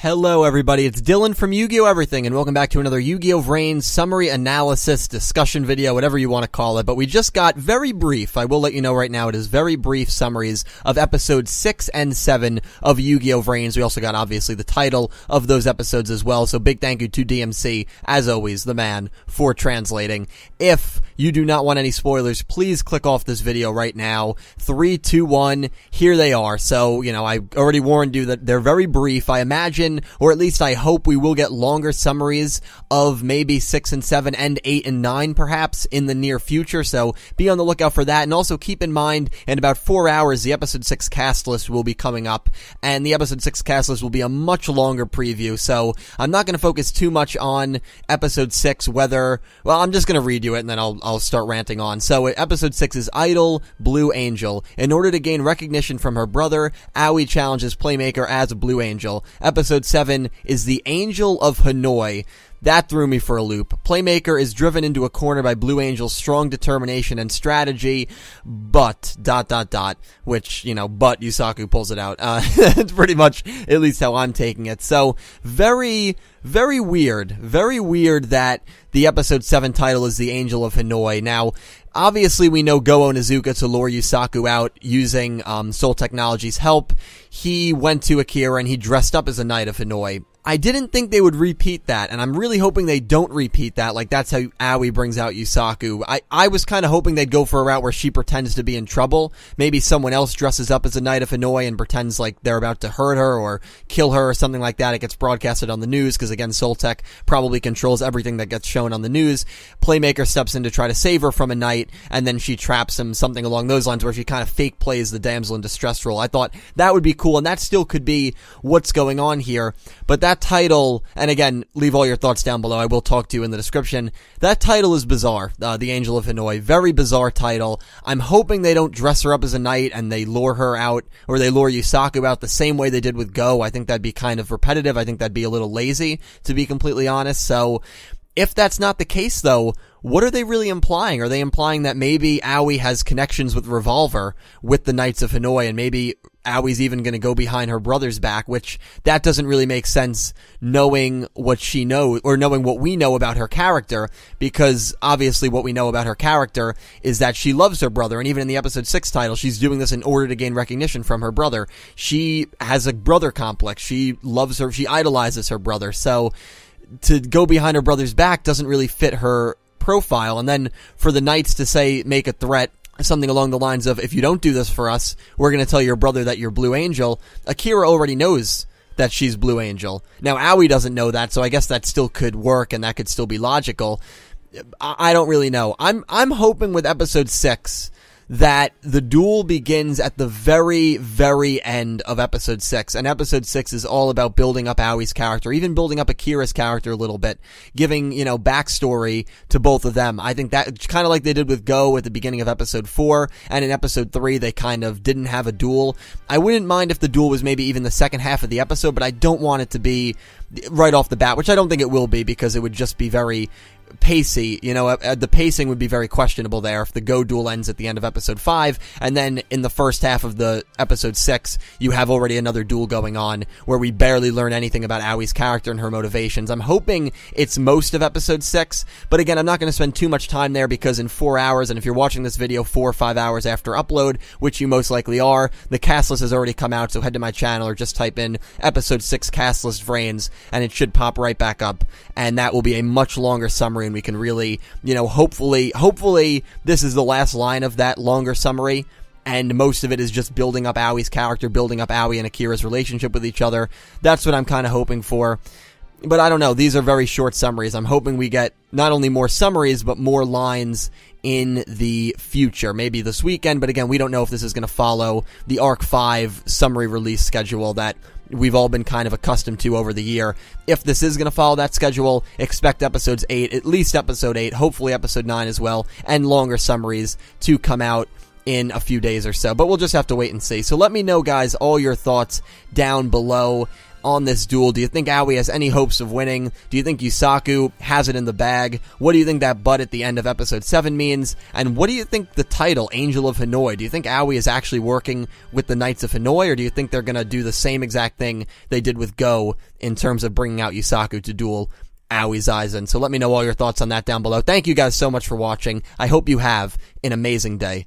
Hello everybody, it's Dylan from Yugioh Everything, and welcome back to another Yugioh VRains summary analysis discussion video, whatever you want to call it. But we just got very brief, I will let you know right now, it is very brief summaries of episodes 6 and 7 of Yugioh VRains. We also got, obviously, the title of those episodes as well, so big thank you to DMC, as always, the man, for translating. If you do not want any spoilers, please click off this video right now. 3, 2, 1, here they are. So, you know, I already warned you that they're very brief. I imagine, or at least I hope, we will get longer summaries of maybe 6 and 7 and 8 and 9 perhaps in the near future, so be on the lookout for that. And also keep in mind, in about 4 hours, the episode 6 cast list will be coming up, and the episode 6 cast list will be a much longer preview, so I'm not going to focus too much on episode 6, well, I'm just going to read you it and then I'll start ranting on. So episode 6 is Idol, Blue Angel. In order to gain recognition from her brother, Aoi challenges Playmaker as a Blue Angel. Episode 7 is The Angel of Hanoi. That threw me for a loop. Playmaker is driven into a corner by Blue Angel's strong determination and strategy, but, ... which, you know, but Yusaku pulls it out. It's pretty much at least how I'm taking it. So, very weird that the episode 7 title is The Angel of Hanoi. Now, obviously we know Go Onizuka to lure Yusaku out using Soul Technology's help. He went to Akira and he dressed up as a Knight of Hanoi. I didn't think they would repeat that, and I'm really hoping they don't repeat that, like that's how Aoi brings out Yusaku. I was kind of hoping they'd go for a route where she pretends to be in trouble. Maybe someone else dresses up as a Knight of Hanoi and pretends like they're about to hurt her or kill her or something like that. It gets broadcasted on the news, because again, Soul Tech probably controls everything that gets shown on the news. Playmaker steps in to try to save her from a knight, and then she traps him, something along those lines, where she kind of fake plays the damsel in distress role. I thought that would be cool, and that still could be what's going on here, but that title, and again, leave all your thoughts down below, I will talk to you in the description. That title is bizarre, The Angel of Hanoi. Very bizarre title. I'm hoping they don't dress her up as a knight and they lure her out, or they lure Yusaku out the same way they did with Go. I think that'd be kind of repetitive. I think that'd be a little lazy, to be completely honest. So, if that's not the case, though, what are they really implying? Are they implying that maybe Aoi has connections with Revolver, with the Knights of Hanoi, and maybe Aoi's even going to go behind her brother's back, which that doesn't really make sense knowing what she knows, or knowing what we know about her character, because obviously what we know about her character is that she loves her brother, and even in the episode 6 title, she's doing this in order to gain recognition from her brother. She has a brother complex. She loves her, she idolizes her brother, so to go behind her brother's back doesn't really fit her profile. And then for the Knights to say, make a threat, something along the lines of, if you don't do this for us, we're going to tell your brother that you're Blue Angel. Akira already knows that she's Blue Angel. Now, Aoi doesn't know that, so I guess that still could work, and that could still be logical. I don't really know. I'm hoping with episode 6 that the duel begins at the very, very end of episode 6, and episode 6 is all about building up Aoi's character, even building up Akira's character a little bit, giving, you know, backstory to both of them. I think that, kind of like they did with Go at the beginning of episode 4, and in episode 3 they kind of didn't have a duel. I wouldn't mind if the duel was maybe even the second half of the episode, but I don't want it to be right off the bat, which I don't think it will be, because it would just be very pacey. You know, the pacing would be very questionable there if the Go duel ends at the end of episode 5, and then in the first half of the episode 6, you have already another duel going on where we barely learn anything about Aoi's character and her motivations. I'm hoping it's most of episode 6, but again, I'm not going to spend too much time there, because in 4 hours, and if you're watching this video 4 or 5 hours after upload, which you most likely are, the cast list has already come out, so head to my channel or just type in episode 6 cast list VRains, and it should pop right back up, and that will be a much longer summary, and we can really, you know, hopefully this is the last line of that longer summary, and most of it is just building up Aoi's character, building up Aoi and Akira's relationship with each other. That's what I'm kind of hoping for. But I don't know, these are very short summaries. I'm hoping we get not only more summaries, but more lines in the future, maybe this weekend, but again, we don't know if this is going to follow the Arc 5 summary release schedule that we've all been kind of accustomed to over the year. If this is going to follow that schedule, expect episodes 8, at least episode 8, hopefully episode 9 as well, and longer summaries to come out in a few days or so, but we'll just have to wait and see. So let me know, guys, all your thoughts down below. on this duel? Do you think Aoi has any hopes of winning? Do you think Yusaku has it in the bag? What do you think that butt at the end of episode 7 means? And what do you think the title, Angel of Hanoi? Do you think Aoi is actually working with the Knights of Hanoi, or do you think they're going to do the same exact thing they did with Go in terms of bringing out Yusaku to duel Aoi Aizen? So let me know all your thoughts on that down below. Thank you guys so much for watching. I hope you have an amazing day.